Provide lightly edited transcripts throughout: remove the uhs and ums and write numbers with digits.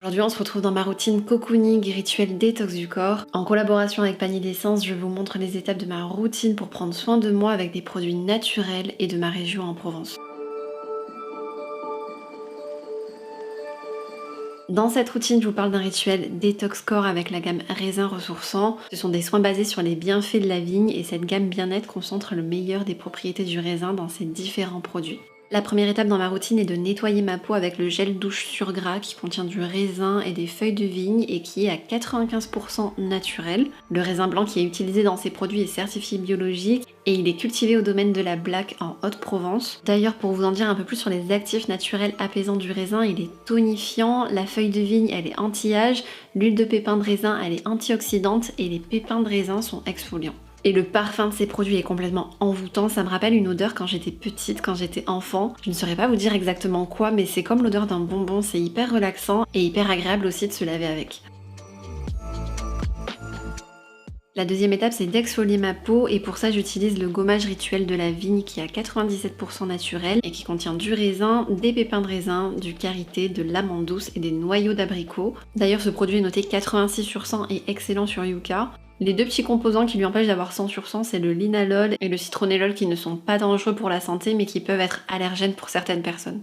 Aujourd'hui, on se retrouve dans ma routine cocooning rituel détox du corps. En collaboration avec Panier d'Essence, je vous montre les étapes de ma routine pour prendre soin de moi avec des produits naturels et de ma région en Provence. Dans cette routine, je vous parle d'un rituel détox corps avec la gamme raisin ressourçant. Ce sont des soins basés sur les bienfaits de la vigne et cette gamme bien-être concentre le meilleur des propriétés du raisin dans ses différents produits. La première étape dans ma routine est de nettoyer ma peau avec le gel douche sur gras qui contient du raisin et des feuilles de vigne et qui est à 95% naturel. Le raisin blanc qui est utilisé dans ces produits est certifié biologique et il est cultivé au domaine de la Blaque en Haute-Provence. D'ailleurs, pour vous en dire un peu plus sur les actifs naturels apaisants du raisin, il est tonifiant, la feuille de vigne elle est anti-âge, l'huile de pépin de raisin elle est antioxydante et les pépins de raisin sont exfoliants. Et le parfum de ces produits est complètement envoûtant, ça me rappelle une odeur quand j'étais petite, quand j'étais enfant. Je ne saurais pas vous dire exactement quoi, mais c'est comme l'odeur d'un bonbon, c'est hyper relaxant et hyper agréable aussi de se laver avec. La deuxième étape, c'est d'exfolier ma peau et pour ça j'utilise le gommage rituel de la vigne qui est à 97% naturel et qui contient du raisin, des pépins de raisin, du karité, de l'amande douce et des noyaux d'abricot. D'ailleurs ce produit est noté 86 sur 100 et excellent sur Yuka. Les deux petits composants qui lui empêchent d'avoir 100 sur 100, c'est le linalol et le citronellol qui ne sont pas dangereux pour la santé mais qui peuvent être allergènes pour certaines personnes.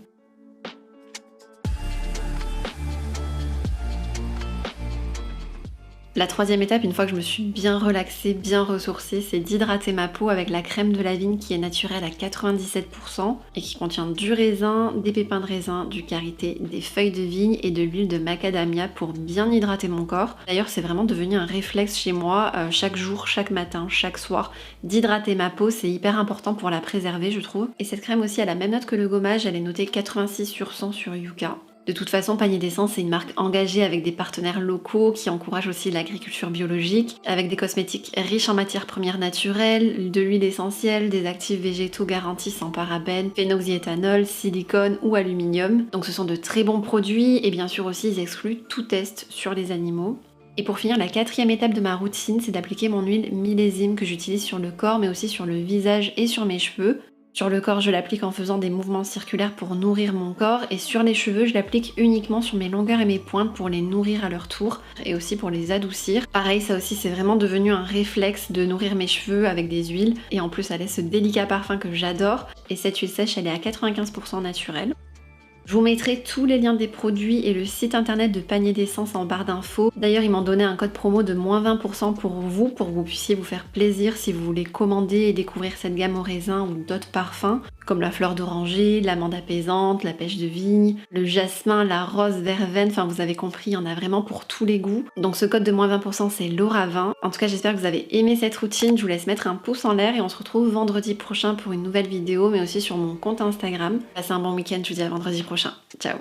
La troisième étape, une fois que je me suis bien relaxée, bien ressourcée, c'est d'hydrater ma peau avec la crème de la vigne qui est naturelle à 97% et qui contient du raisin, des pépins de raisin, du karité, des feuilles de vigne et de l'huile de macadamia pour bien hydrater mon corps. D'ailleurs, c'est vraiment devenu un réflexe chez moi, chaque jour, chaque matin, chaque soir, d'hydrater ma peau, c'est hyper important pour la préserver, je trouve. Et cette crème aussi a la même note que le gommage, elle est notée 86 sur 100 sur Yuka. De toute façon, Panier d'Essence, c'est une marque engagée avec des partenaires locaux qui encouragent aussi l'agriculture biologique, avec des cosmétiques riches en matières premières naturelles, de l'huile essentielle, des actifs végétaux garantis sans parabènes, phénoxyéthanol, silicone ou aluminium. Donc ce sont de très bons produits et bien sûr aussi ils excluent tout test sur les animaux. Et pour finir, la quatrième étape de ma routine, c'est d'appliquer mon huile millésime que j'utilise sur le corps mais aussi sur le visage et sur mes cheveux. Sur le corps, je l'applique en faisant des mouvements circulaires pour nourrir mon corps et sur les cheveux, je l'applique uniquement sur mes longueurs et mes pointes pour les nourrir à leur tour et aussi pour les adoucir. Pareil, ça aussi c'est vraiment devenu un réflexe de nourrir mes cheveux avec des huiles et en plus ça laisse ce délicat parfum que j'adore et cette huile sèche elle est à 95% naturelle. Je vous mettrai tous les liens des produits et le site internet de Panier d'Essence en barre d'infos. D'ailleurs, ils m'ont donné un code promo de moins 20% pour que vous puissiez vous faire plaisir si vous voulez commander et découvrir cette gamme au raisin ou d'autres parfums, comme la fleur d'oranger, l'amande apaisante, la pêche de vigne, le jasmin, la rose verveine, enfin vous avez compris, il y en a vraiment pour tous les goûts. Donc ce code de moins 20% c'est Laura20. En tout cas, j'espère que vous avez aimé cette routine. Je vous laisse mettre un pouce en l'air et on se retrouve vendredi prochain pour une nouvelle vidéo, mais aussi sur mon compte Instagram. Passez un bon week-end, je vous dis à vendredi prochain. Ciao.